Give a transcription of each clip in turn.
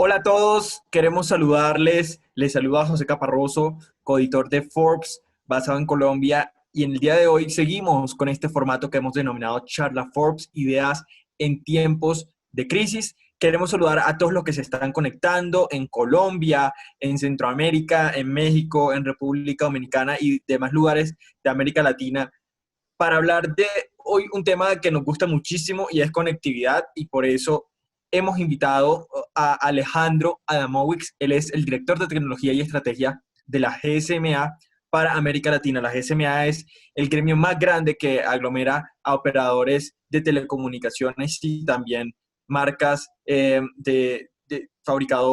Hola a todos, queremos saludarles. Les saluda José Caparroso, coeditor de Forbes, basado en Colombia. Y en el día de hoy seguimos con este formato que hemos denominado Charla Forbes, ideas en tiempos de crisis. Queremos saludar a todos los que se están conectando en Colombia, en Centroamérica, en México, en República Dominicana y demás lugares de América Latina para hablar de hoy un tema que nos gusta muchísimo y es conectividad, y por eso hemos invitado a Alejandro Adamowicz. Él es el director de tecnología y estrategia de la GSMA para América Latina. La GSMA es el gremio más grande que aglomera a operadores de telecomunicaciones y también marcas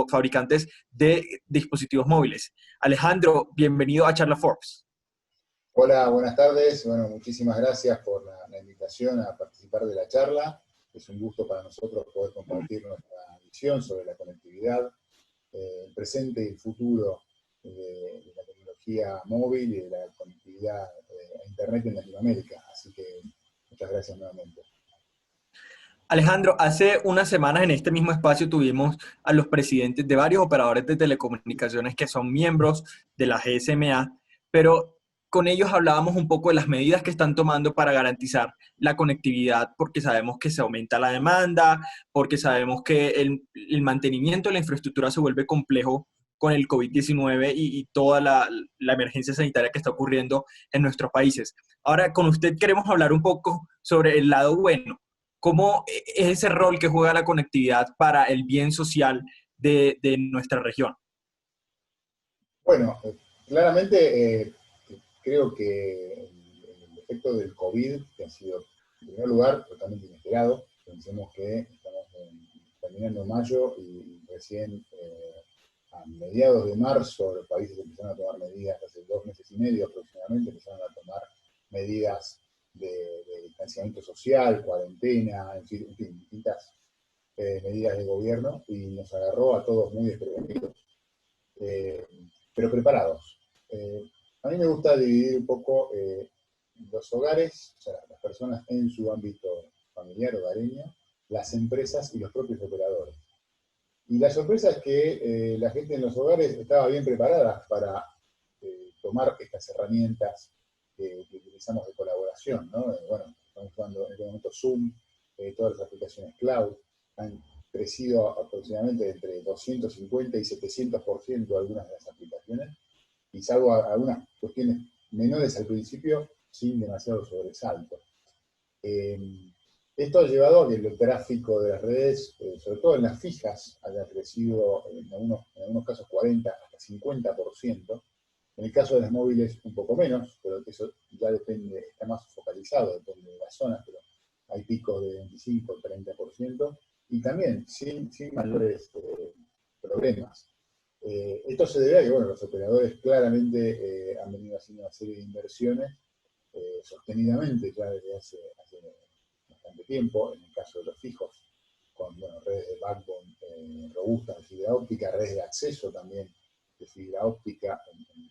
fabricantes de dispositivos móviles. Alejandro, bienvenido a Charla Forbes. Hola, buenas tardes. Bueno, muchísimas gracias por la invitación a participar de la charla. Es un gusto para nosotros poder compartir nuestra visión sobre la conectividad, el presente y el futuro de la tecnología móvil y de la conectividad a Internet en Latinoamérica. Así que muchas gracias nuevamente. Alejandro, hace unas semanas en este mismo espacio tuvimos a los presidentes de varios operadores de telecomunicaciones que son miembros de la GSMA, pero con ellos hablábamos un poco de las medidas que están tomando para garantizar la conectividad, porque sabemos que se aumenta la demanda, porque sabemos que el mantenimiento de la infraestructura se vuelve complejo con el COVID-19 y toda la emergencia sanitaria que está ocurriendo en nuestros países. Ahora, con usted queremos hablar un poco sobre el lado bueno. ¿Cómo es ese rol que juega la conectividad para el bien social de nuestra región? Bueno, claramente creo que el efecto del COVID, que ha sido, en primer lugar, totalmente inesperado. Pensemos que estamos terminando mayo y recién a mediados de marzo los países empezaron a tomar medidas, hace 2 meses y medio aproximadamente, empezaron a tomar medidas de distanciamiento social, cuarentena, en fin, distintas medidas de gobierno, y nos agarró a todos muy desprevenidos, eh, pero preparados. A mí me gusta dividir un poco los hogares, o sea, las personas en su ámbito familiar, hogareño, las empresas y los propios operadores. Y la sorpresa es que la gente en los hogares estaba bien preparada para tomar estas herramientas que utilizamos de colaboración, ¿no? Bueno, estamos usando en este momento Zoom, todas las aplicaciones cloud, han crecido aproximadamente entre 250 y 700% algunas de las aplicaciones, y salvo algunas cuestiones menores al principio, sin demasiado sobresalto. Esto ha llevado a que el tráfico de las redes, sobre todo en las fijas, haya crecido en algunos casos 40 hasta 50%. En el caso de las móviles un poco menos, pero eso ya depende, está más focalizado, depende de las zonas, pero hay picos de 25 o 30%, y también sin mayores problemas. Esto se debe a que, bueno, los operadores claramente han venido haciendo una serie de inversiones sostenidamente ya desde hace bastante tiempo, en el caso de los fijos, con redes de backbone robustas de fibra óptica, redes de acceso también de fibra óptica,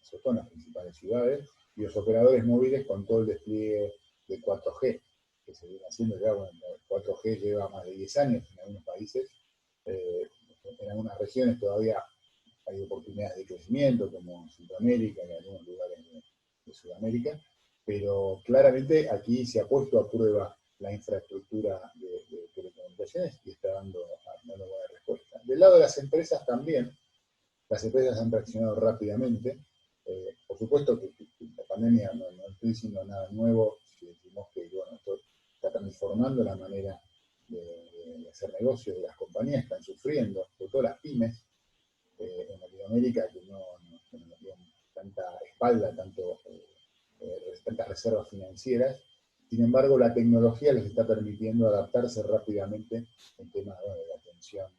sobre todo en las principales ciudades, y los operadores móviles con todo el despliegue de 4G, que se viene haciendo ya. Bueno, el 4G lleva más de 10 años en algunos países, en algunas regiones todavía hay oportunidades de crecimiento, como en Centroamérica y en algunos lugares de Sudamérica, pero claramente aquí se ha puesto a prueba la infraestructura de telecomunicaciones y está dando buena respuesta. Del lado de las empresas también, las empresas han reaccionado rápidamente. Por supuesto que la pandemia no estoy diciendo nada nuevo, si decimos que bueno, esto está transformando la manera de hacer negocios de las compañías que están sufriendo, sobre todo las pymes, en Latinoamérica, que no tienen tanta espalda, tantas reservas financieras. Sin embargo, la tecnología les está permitiendo adaptarse rápidamente en temas de atención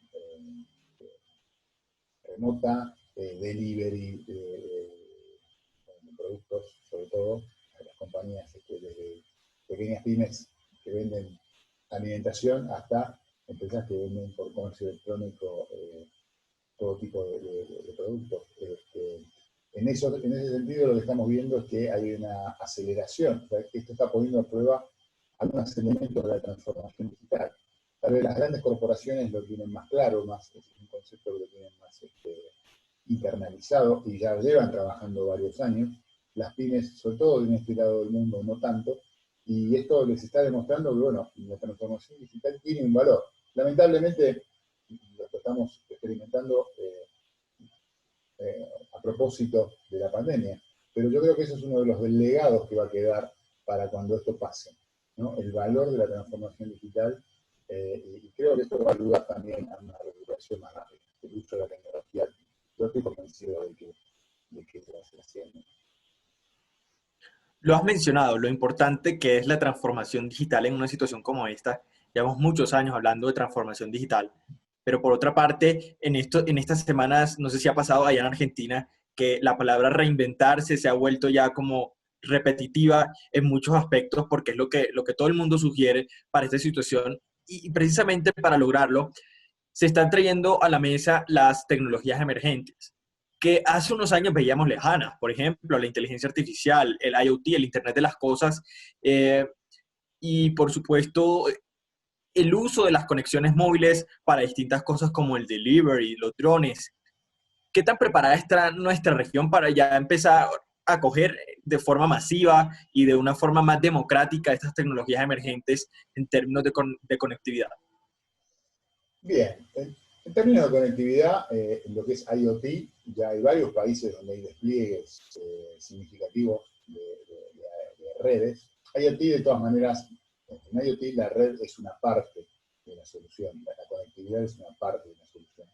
remota, delivery de productos, sobre todo a las compañías desde pequeñas pymes que venden alimentación hasta empresas que venden por comercio electrónico todo tipo de productos. En ese sentido, lo que estamos viendo es que hay una aceleración. O sea, esto está poniendo a prueba algunos elementos de la transformación digital. Tal vez las grandes corporaciones lo tienen más claro, más concepto que lo tienen más internalizado y ya llevan trabajando varios años. Las pymes, sobre todo en este lado del mundo, no tanto, y esto les está demostrando que, bueno, la transformación digital tiene un valor. Lamentablemente, lo que estamos experimentando a propósito de la pandemia, pero yo creo que eso es uno de los legados que va a quedar para cuando esto pase, ¿no? El valor de la transformación digital, y creo que esto va a ayudar también a una recuperación más rápida, el uso de la tecnología. Yo estoy convencido de que se va a hacer haciendo. Lo has mencionado, lo importante que es la transformación digital en una situación como esta. Llevamos muchos años hablando de transformación digital, pero por otra parte, en estas semanas, no sé si ha pasado allá en Argentina, que la palabra reinventarse se ha vuelto ya como repetitiva en muchos aspectos porque es lo que todo el mundo sugiere para esta situación y precisamente para lograrlo se están trayendo a la mesa las tecnologías emergentes, que hace unos años veíamos lejanas, por ejemplo, la inteligencia artificial, el IoT, el Internet de las Cosas, eh, y por supuesto el uso de las conexiones móviles para distintas cosas como el delivery, los drones. ¿Qué tan preparada está nuestra región para ya empezar a coger de forma masiva y de una forma más democrática estas tecnologías emergentes en términos de conectividad? Bien, en términos de conectividad, en lo que es IoT, ya hay varios países donde hay despliegues significativos de redes. IoT, de todas maneras, en IoT la red es una parte de la solución, la conectividad es una parte de la solución.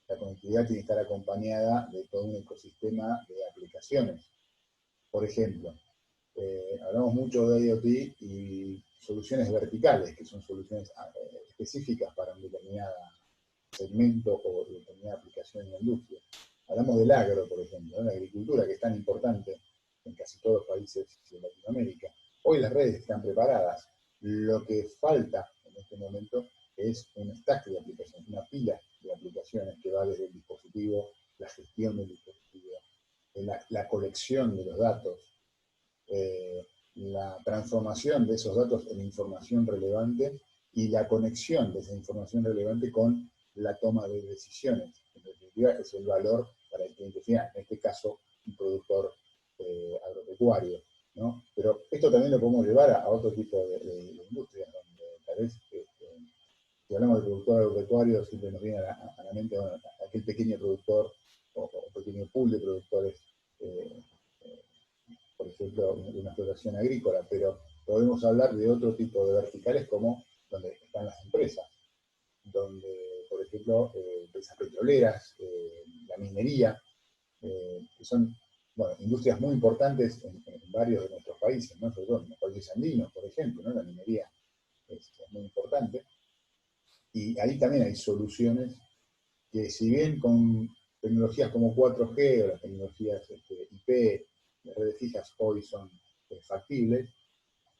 La conectividad tiene que estar acompañada de todo un ecosistema de aplicaciones. Por ejemplo, hablamos mucho de IoT y soluciones verticales, que son soluciones específicas para un determinado segmento o determinada aplicación en la industria. Hablamos del agro, por ejemplo, ¿no? La agricultura, que es tan importante en casi todos los países de Latinoamérica. Hoy las redes están preparadas. Lo que falta en este momento es un stack de aplicaciones, una pila de aplicaciones que va desde el dispositivo, la gestión del dispositivo, la colección de los datos, la transformación de esos datos en información relevante y la conexión de esa información relevante con la toma de decisiones. En definitiva, es el valor para el cliente final, en este caso, un productor agropecuario, ¿no? Pero esto también lo podemos llevar a otro tipo de industrias, donde tal vez, si hablamos de productor agropecuario, siempre nos viene a la mente, bueno, aquel pequeño productor o pequeño pool de productores, eh, por ejemplo, de una explotación agrícola, pero podemos hablar de otro tipo de verticales como donde están las empresas, donde, por ejemplo, empresas petroleras, la minería, que son, bueno, industrias muy importantes en varios de nuestros países, ¿no? Sobre todo en los países andinos, por ejemplo, ¿no? La minería es muy importante. Y ahí también hay soluciones que, si bien con tecnologías como 4G o las tecnologías IP, las redes fijas hoy son factibles,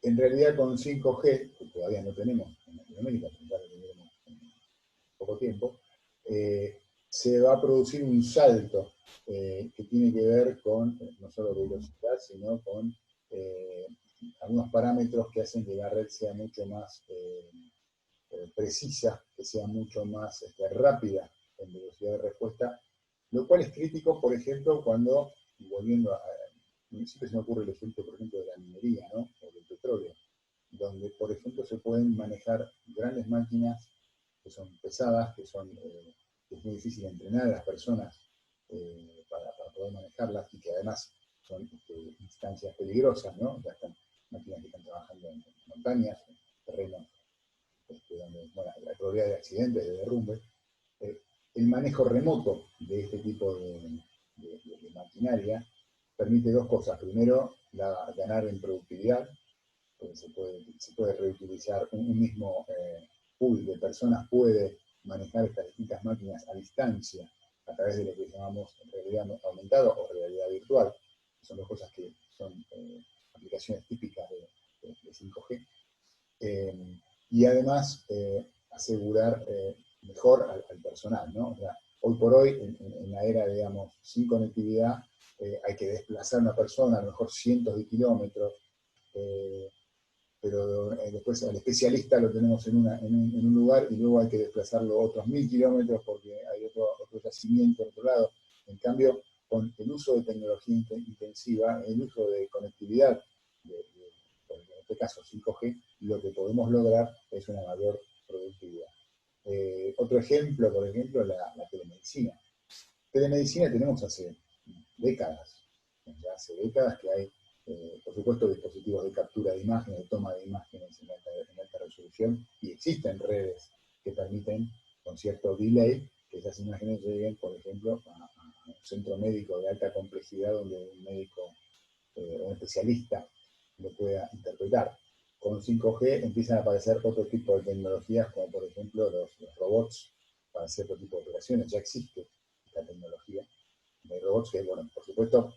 en realidad con 5G, que todavía no tenemos en Latinoamérica, pero ya lo tendremos en poco tiempo, se va a producir un salto que tiene que ver con no solo velocidad, sino con algunos parámetros que hacen que la red sea mucho más precisa, que sea mucho más rápida en velocidad de respuesta, lo cual es crítico, por ejemplo, cuando, volviendo a, siempre se me ocurre el ejemplo, por ejemplo, de la minería, ¿no? O del petróleo, donde, por ejemplo, se pueden manejar grandes máquinas que son pesadas, que es muy difícil entrenar a las personas para poder manejarlas y que además son instancias peligrosas, ¿no? Ya están máquinas que están trabajando en montañas, en terrenos donde, bueno, hay probabilidad de accidentes, de derrumbe. El manejo remoto de este tipo de maquinaria permite dos cosas. Primero, ganar en productividad, porque se puede reutilizar un mismo pool de personas, puede manejar estas distintas máquinas a distancia a través de lo que llamamos realidad aumentada o realidad virtual, que son dos cosas que son aplicaciones típicas de 5G. Y además asegurar mejor al personal, ¿no? O sea, hoy por hoy, en la era, digamos, sin conectividad, hay que desplazar a una persona, a lo mejor cientos de kilómetros, pero después al especialista lo tenemos en un lugar y luego hay que desplazarlo otros 1000 kilómetros porque hay otro yacimiento en otro lado. En cambio, con el uso de tecnología intensiva, el uso de conectividad, en este caso 5G, lo que podemos lograr es una mayor productividad. Otro ejemplo, por ejemplo, la telemedicina. Telemedicina tenemos hace décadas, ya hace décadas que hay, por supuesto, dispositivos de captura de imágenes, de toma de imágenes en alta resolución, y existen redes que permiten, con cierto delay, que esas imágenes lleguen, por ejemplo, a un centro médico de alta complejidad donde un médico, un especialista, lo pueda interpretar. Con 5G empiezan a aparecer otro tipo de tecnologías, como por ejemplo los robots para hacer otro tipo de operaciones. Ya existe esta tecnología de robots que, bueno, por supuesto,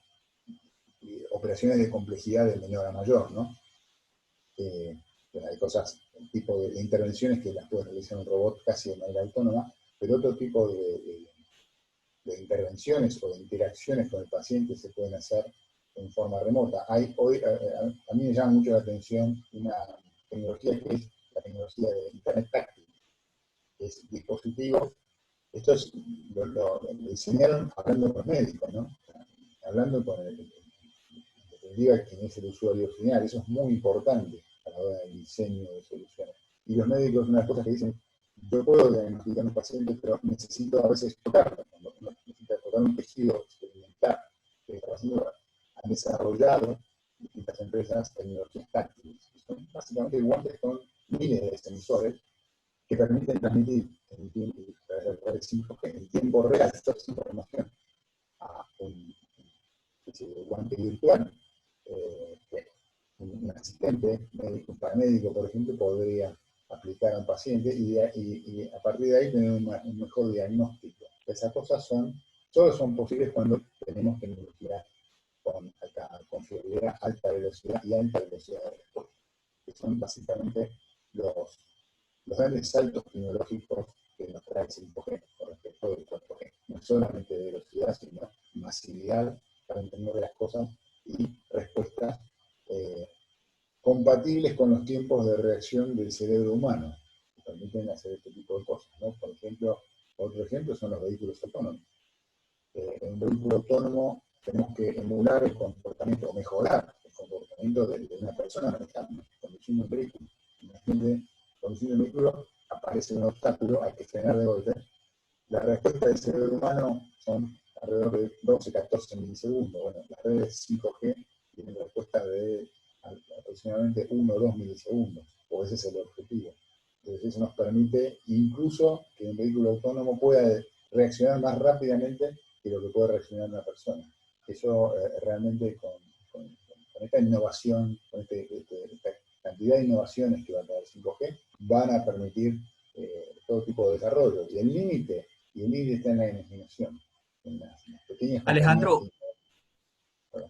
operaciones de complejidad de menor a mayor, ¿no? Hay cosas, tipo de intervenciones que las puede realizar un robot casi de manera autónoma, pero otro tipo de intervenciones o de interacciones con el paciente se pueden hacer en forma remota. Hoy, a mí me llama mucho la atención una tecnología que es la tecnología de Internet táctil, que es dispositivos. Esto lo diseñaron hablando con médicos, ¿no? Hablando con definitiva quien es el usuario final. Eso es muy importante a la hora del diseño de soluciones. Y los médicos, una de las cosas que dicen, yo puedo diagnosticar a un paciente, pero necesito a veces tocarlo, necesito tocar un tejido, experimentar. Han desarrollado distintas empresas tecnologías táctiles. Son básicamente guantes con miles de sensores que permiten transmitir en tiempo real toda esa información a un guante virtual. Un asistente médico, un paramédico, por ejemplo, podría aplicar a un paciente y a partir de ahí tener un mejor diagnóstico. Esas cosas solo son posibles cuando tenemos tecnología con fiabilidad, alta velocidad y alta velocidad de respuesta, que son básicamente los grandes saltos tecnológicos que nos trae el 5G con respecto del 4G. No solamente de velocidad, sino masividad para entender las cosas y respuestas compatibles con los tiempos de reacción del cerebro humano, que permiten hacer este tipo de cosas, ¿no? Por ejemplo, otro ejemplo son los vehículos autónomos. En un vehículo autónomo tenemos que emular el comportamiento, o mejorar el comportamiento de una persona manejando, conduciendo un vehículo. Imagínate, conduciendo un vehículo, aparece un obstáculo, hay que frenar de golpe. La respuesta del cerebro humano son alrededor de 12, 14 milisegundos. Bueno, las redes 5G tienen respuesta de aproximadamente 1 o 2 milisegundos, o ese es el objetivo. Entonces eso nos permite incluso que un vehículo autónomo pueda reaccionar más rápidamente que lo que puede reaccionar una persona. Eso realmente con esta innovación, con esta cantidad de innovaciones que va a traer 5G, van a permitir todo tipo de desarrollo. Y el límite está en la imaginación, en las pequeñas compañías. Alejandro,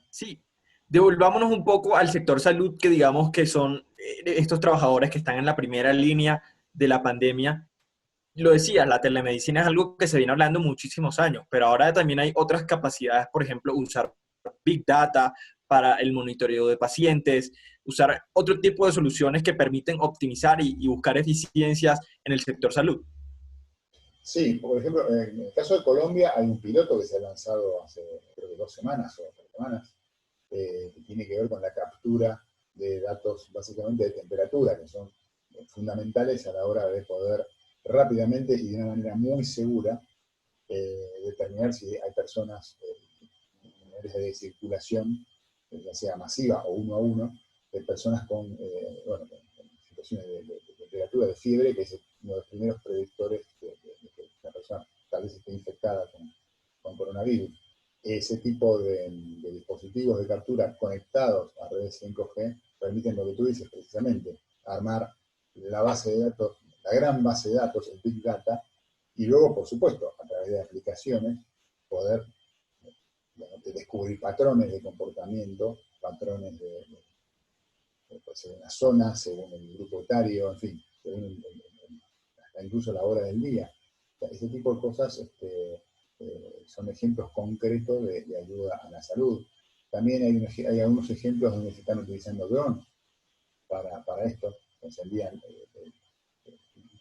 sí, devolvámonos un poco al sector salud, que digamos que son estos trabajadores que están en la primera línea de la pandemia. Lo decías, la telemedicina es algo que se viene hablando muchísimos años, pero ahora también hay otras capacidades, por ejemplo, usar Big Data para el monitoreo de pacientes, usar otro tipo de soluciones que permiten optimizar y buscar eficiencias en el sector salud. Sí, por ejemplo, en el caso de Colombia hay un piloto que se ha lanzado hace creo que 2 semanas o 3 semanas, que tiene que ver con la captura de datos básicamente de temperatura, que son fundamentales a la hora de poder rápidamente y de una manera muy segura determinar si hay personas en áreas de circulación, ya sea masiva o uno a uno, de personas con, bueno, con situaciones de temperatura, de fiebre, que es uno de los primeros predictores de que la persona tal vez esté infectada con coronavirus. Ese tipo de dispositivos de captura conectados a redes 5G permiten lo que tú dices precisamente, armar la base de datos, la gran base de datos, el Big Data, y luego, por supuesto, a través de aplicaciones, poder descubrir patrones de comportamiento, patrones puede ser una zona, según el grupo etario, en fin, según hasta incluso la hora del día. O sea, ese tipo de cosas son ejemplos concretos de ayuda a la salud. También hay algunos ejemplos donde se están utilizando drones para esto, se envían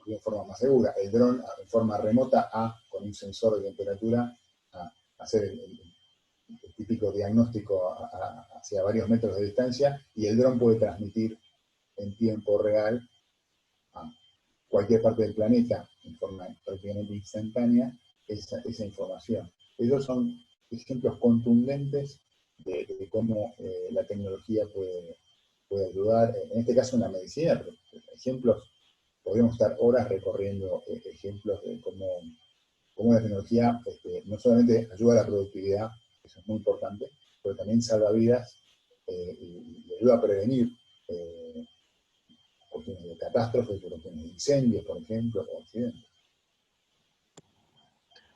de forma más segura. El dron en forma remota con un sensor de temperatura a hacer el típico diagnóstico hacia varios metros de distancia, y el dron puede transmitir en tiempo real a cualquier parte del planeta en forma prácticamente instantánea esa información. Esos son ejemplos contundentes de cómo la tecnología puede ayudar, en este caso en la medicina, pero ejemplos, podríamos estar horas recorriendo ejemplos de cómo la tecnología no solamente ayuda a la productividad, eso es muy importante, pero también salva vidas y ayuda a prevenir cuestiones de catástrofes, cuestiones de incendios, por ejemplo, o accidentes.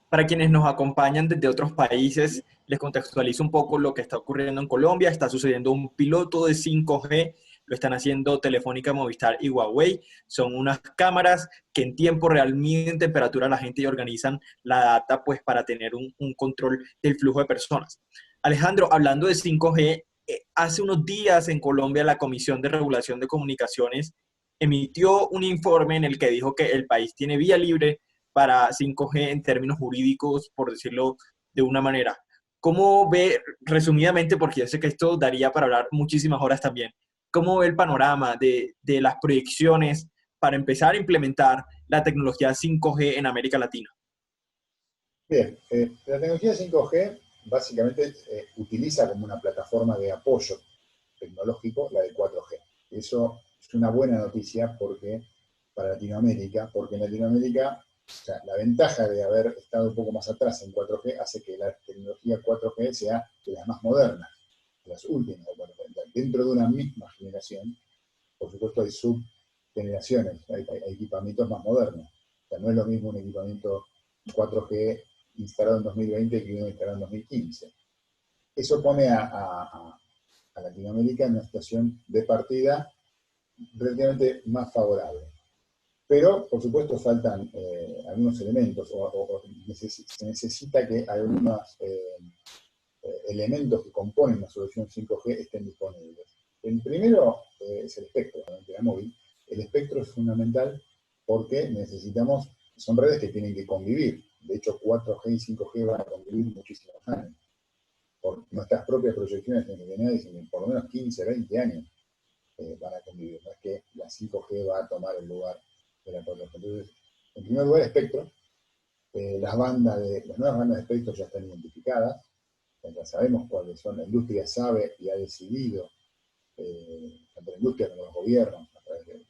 Para quienes nos acompañan desde otros países, les contextualizo un poco lo que está ocurriendo en Colombia. Está sucediendo un piloto de 5G, lo están haciendo Telefónica, Movistar y Huawei. Son unas cámaras que en tiempo real miden temperatura a la gente y organizan la data pues, para tener un control del flujo de personas. Alejandro, hablando de 5G, hace unos días en Colombia la Comisión de Regulación de Comunicaciones emitió un informe en el que dijo que el país tiene vía libre para 5G en términos jurídicos, por decirlo de una manera. ¿Cómo ve, resumidamente, porque yo sé que esto daría para hablar muchísimas horas también, cómo ve el panorama de las proyecciones para empezar a implementar la tecnología 5G en América Latina? Bien, la tecnología 5G básicamente utiliza como una plataforma de apoyo tecnológico la de 4G. Eso es una buena noticia para Latinoamérica, porque en Latinoamérica, o sea, la ventaja de haber estado un poco más atrás en 4G hace que la tecnología 4G sea de las más modernas, de las últimas de 4G. Dentro de una misma generación, por supuesto hay subgeneraciones, hay equipamientos más modernos. O sea, no es lo mismo un equipamiento 4G instalado en 2020 que uno instalado en 2015. Eso pone a Latinoamérica en una situación de partida relativamente más favorable. Pero, por supuesto, faltan algunos elementos, se necesita que algunos elementos que componen la solución 5G estén disponibles. El primero es el espectro, la antena móvil. El espectro es fundamental porque son redes que tienen que convivir. De hecho, 4G y 5G van a convivir muchísimos años. Por nuestras propias proyecciones en dicen que por lo menos 15, 20 años van a convivir. No es que la 5G va a tomar el lugar de la 4G. Entonces, en primer lugar, espectro. Las nuevas bandas de espectro ya están identificadas. Ya sabemos cuáles son. La industria sabe y ha decidido, tanto la industria como los gobiernos, a través de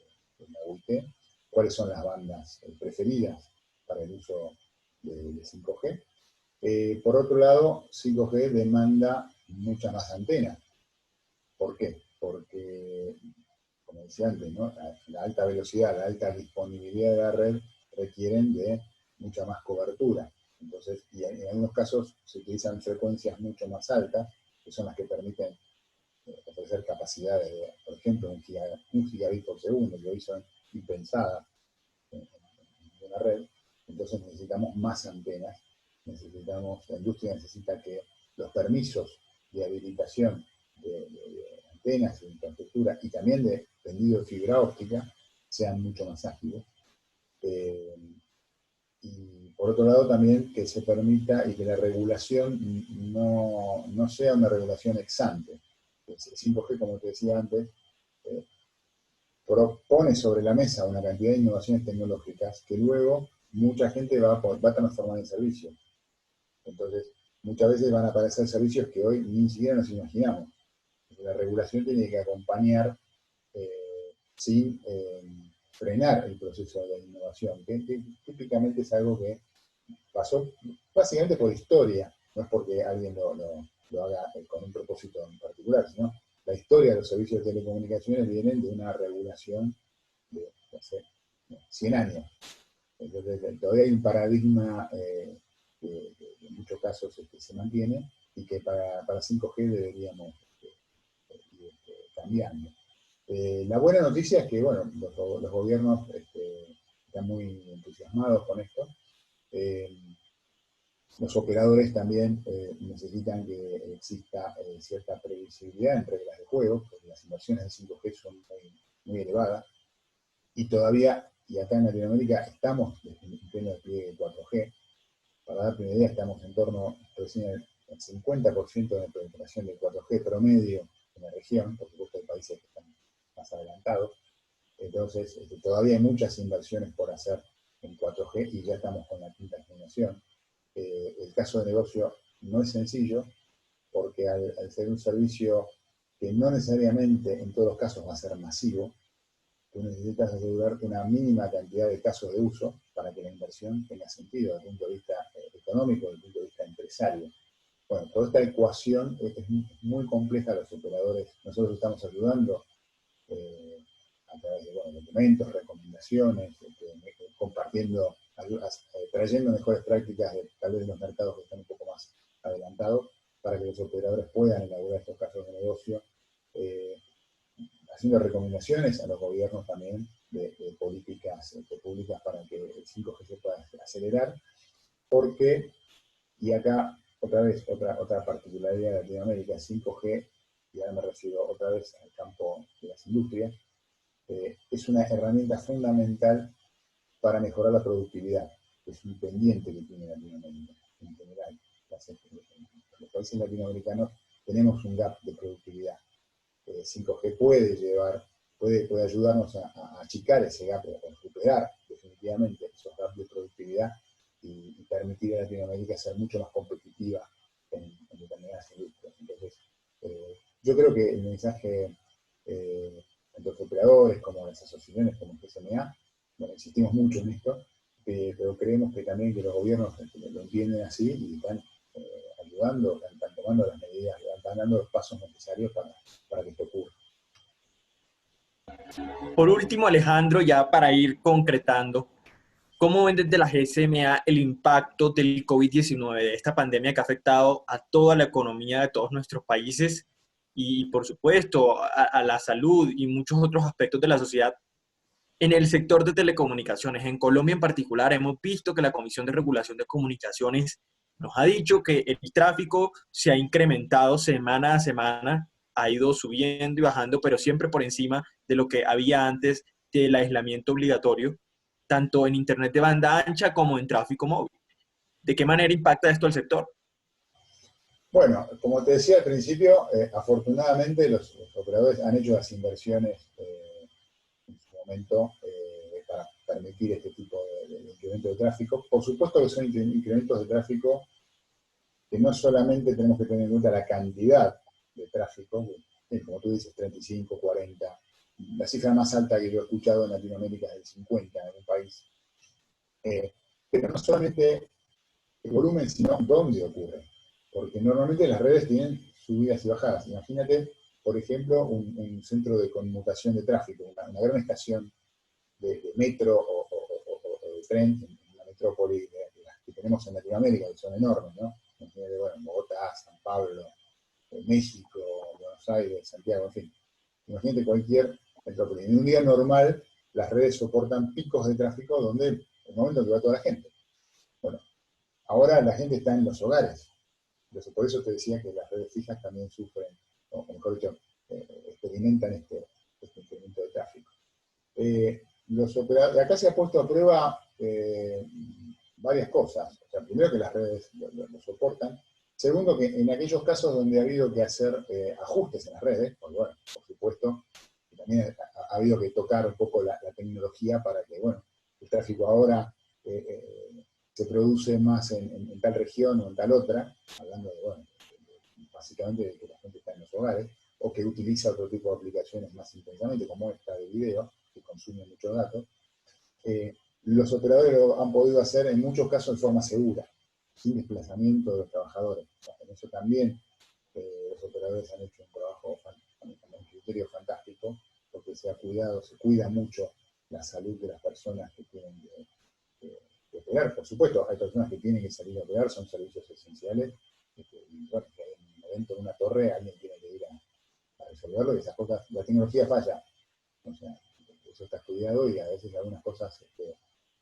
la UIT, cuáles son las bandas preferidas para el uso de 5G. Por otro lado, 5G demanda muchas más antenas. ¿Por qué? Porque, como decía antes, ¿no? La alta velocidad, la alta disponibilidad de la red requieren de mucha más cobertura. Entonces, y en algunos casos se utilizan frecuencias mucho más altas, que son las que permiten ofrecer capacidades de, por ejemplo, un gigabit por segundo, que hoy son impensadas en una red. Entonces necesitamos más antenas, la industria necesita que los permisos de habilitación de antenas, de infraestructura y también de tendido de fibra óptica sean mucho más ágiles. Y por otro lado también que se permita y que la regulación no sea una regulación ex ante. El 5G, como te decía antes, propone sobre la mesa una cantidad de innovaciones tecnológicas que luego mucha gente va a transformar en servicios. Entonces, muchas veces van a aparecer servicios que hoy ni siquiera nos imaginamos. La regulación tiene que acompañar sin frenar el proceso de la innovación, que típicamente es algo que pasó básicamente por historia, no es porque alguien lo haga con un propósito en particular, sino la historia de los servicios de telecomunicaciones vienen de una regulación de hace 100 años. Entonces, todavía hay un paradigma que en muchos casos se mantiene y que para 5G deberíamos ir cambiando. La buena noticia es que, bueno, los gobiernos están muy entusiasmados con esto. Los operadores también necesitan que exista cierta previsibilidad en reglas de juego, porque las inversiones de 5G son muy muy elevada, y todavía, y acá en Latinoamérica, estamos en pleno despliegue 4G. Para darte una idea, estamos en torno recién al 50% de penetración del 4G promedio en la región. Por supuesto hay países que están más adelantados. Entonces, todavía hay muchas inversiones por hacer en 4G y ya estamos con la quinta generación. El caso de negocio no es sencillo porque al ser un servicio que no necesariamente en todos los casos va a ser masivo, tú necesitas asegurarte una mínima cantidad de casos de uso para que la inversión tenga sentido desde el punto de vista económico, desde el punto de vista empresario. Bueno, toda esta ecuación es muy compleja a los operadores. Nosotros estamos ayudando a través de documentos, recomendaciones, compartiendo, trayendo mejores prácticas de tal vez los mercados que están un poco más adelantados para que los operadores puedan elaborar estos casos de negocio, haciendo recomendaciones a los gobiernos también de políticas públicas para que el 5G se pueda acelerar, porque, y acá otra vez, otra particularidad de Latinoamérica, 5G, y ahora me refiero otra vez al campo de las industrias, es una herramienta fundamental para mejorar la productividad, que es un pendiente que tiene Latinoamérica en general. Los países latinoamericanos tenemos un gap de productividad. 5G puede ayudarnos a achicar ese gap, a recuperar definitivamente esos gaps de productividad y permitir a Latinoamérica ser mucho más competitiva en determinadas industrias. Entonces, yo creo que el mensaje tanto los operadores como las asociaciones como el GSMA, bueno, insistimos mucho en esto, pero creemos que también que los gobiernos lo entienden así y están ayudando, están tomando las medidas, están dando los pasos necesarios para que esto ocurra. Por último, Alejandro, ya para ir concretando, ¿cómo ven desde la GSMA el impacto del COVID-19, de esta pandemia que ha afectado a toda la economía de todos nuestros países y, por supuesto, a la salud y muchos otros aspectos de la sociedad en el sector de telecomunicaciones? En Colombia en particular, hemos visto que la Comisión de Regulación de Comunicaciones nos ha dicho que el tráfico se ha incrementado semana a semana, ha ido subiendo y bajando, pero siempre por encima de lo que había antes del aislamiento obligatorio, tanto en Internet de banda ancha como en tráfico móvil. ¿De qué manera impacta esto al sector? Bueno, como te decía al principio, afortunadamente los operadores han hecho las inversiones en su momento para permitir este tipo de incremento de tráfico. Por supuesto que son incrementos de tráfico que no solamente tenemos que tener en cuenta la cantidad de tráfico, como tú dices, 35, 40, la cifra más alta que yo he escuchado en Latinoamérica es el 50 en un país. Pero no solamente el volumen, sino dónde ocurre. Porque normalmente las redes tienen subidas y bajadas. Imagínate, por ejemplo, un centro de conmutación de tráfico, una gran estación de metro o de tren en una metrópoli de las que tenemos en Latinoamérica, que son enormes, ¿no? Imagínate, bueno, Bogotá, San Pablo, México, Buenos Aires, Santiago, en fin. Imagínate cualquier metrópoli. En un día normal, las redes soportan picos de tráfico donde el momento en que va toda la gente. Bueno, ahora la gente está en los hogares. Entonces, por eso te decía que las redes fijas también sufren, o mejor dicho, experimentan este incremento de tráfico. Los operadores, acá se ha puesto a prueba varias cosas. O sea, primero que las redes lo soportan. Segundo, que en aquellos casos donde ha habido que hacer ajustes en las redes, porque bueno, por supuesto, también ha habido que tocar un poco la tecnología para que, bueno, el tráfico ahora se produce más en tal región o en tal otra, hablando de, bueno, básicamente de que la gente está en los hogares, o que utiliza otro tipo de aplicaciones más intensamente, como esta de video, que consume muchos datos. Los operadores lo han podido hacer en muchos casos de forma segura, sin desplazamiento de los trabajadores. O sea, en eso también los operadores han hecho un trabajo, un criterio fantástico, porque se ha cuidado, se cuida mucho la salud de las personas que tienen que operar. Por supuesto, hay personas que tienen que salir a operar, son servicios esenciales, y bueno, que hay un evento en una torre, alguien tiene que ir a resolverlo, y esas cosas, la tecnología falla. O sea, eso está estudiado y a veces algunas cosas,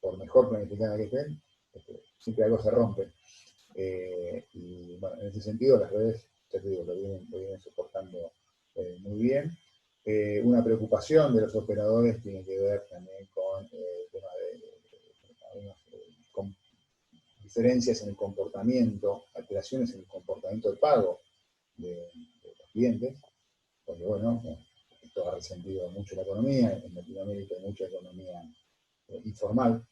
por mejor planificadas que estén, siempre algo se rompe. Y bueno, en ese sentido las redes, ya te digo, lo vienen soportando muy bien. Una preocupación de los operadores tiene que ver también con el tema con diferencias en el comportamiento, alteraciones en el comportamiento de pago de los clientes, porque bueno, esto ha resentido mucho la economía, en Latinoamérica hay mucha economía informal,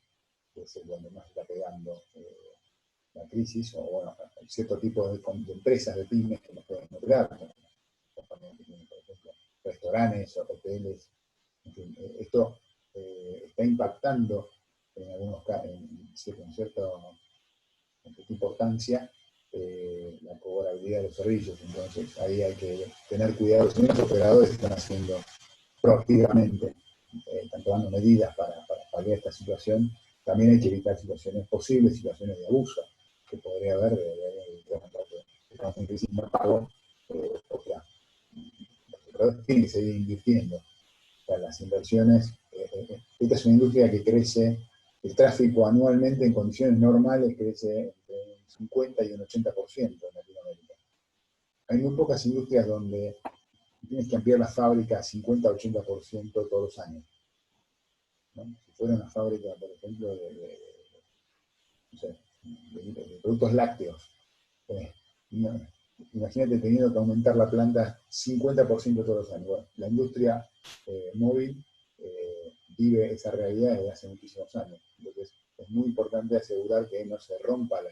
que es donde más está pegando la crisis, o bueno, cierto tipo de empresas, de pymes que no pueden operar, compañías que tienen, por ejemplo, restaurantes, hoteles, en fin, esto está impactando en algunos casos, con cierta importancia, la cobrabilidad de los servicios. Entonces ahí hay que tener cuidado. Si los operadores están haciendo proactivamente, están tomando medidas para paliar esta situación, también hay que evitar situaciones posibles, situaciones de abuso que podría haber de estamos en crisis no pago, o sea, los operadores tienen que seguir invirtiendo. O sea, las inversiones, esta es una industria que crece, el tráfico anualmente en condiciones normales crece entre un 50 y un 80% en Latinoamérica. Hay muy pocas industrias donde tienes que ampliar la fábrica a 50-80% todos los años, ¿no? Si fuera una fábrica, por ejemplo, no sé, de productos lácteos, no, imagínate teniendo que aumentar la planta 50% todos los años. Bueno, la industria móvil vive esa realidad desde hace muchísimos años. Entonces, es muy importante asegurar que no se rompa la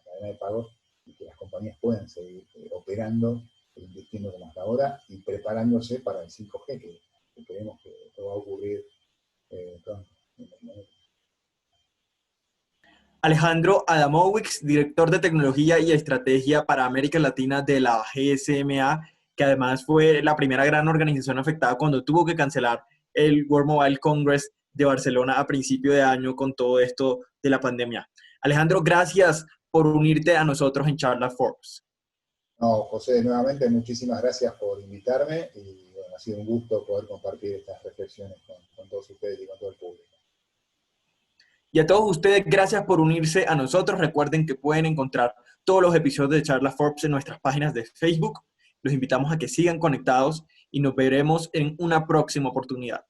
cadena de pagos y que las compañías puedan seguir operando, invirtiendo como hasta ahora y preparándose para el 5G, que creemos que esto va a ocurrir pronto. Alejandro Adamowicz, director de tecnología y estrategia para América Latina de la GSMA, que además fue la primera gran organización afectada cuando tuvo que cancelar el World Mobile Congress de Barcelona a principio de año con todo esto de la pandemia. Alejandro, gracias por unirte a nosotros en Charla Forbes. No, José, nuevamente muchísimas gracias por invitarme y bueno, ha sido un gusto poder compartir estas reflexiones con todos ustedes y con todo el público. Y a todos ustedes, gracias por unirse a nosotros. Recuerden que pueden encontrar todos los episodios de Charla Forbes en nuestras páginas de Facebook. Los invitamos a que sigan conectados y nos veremos en una próxima oportunidad.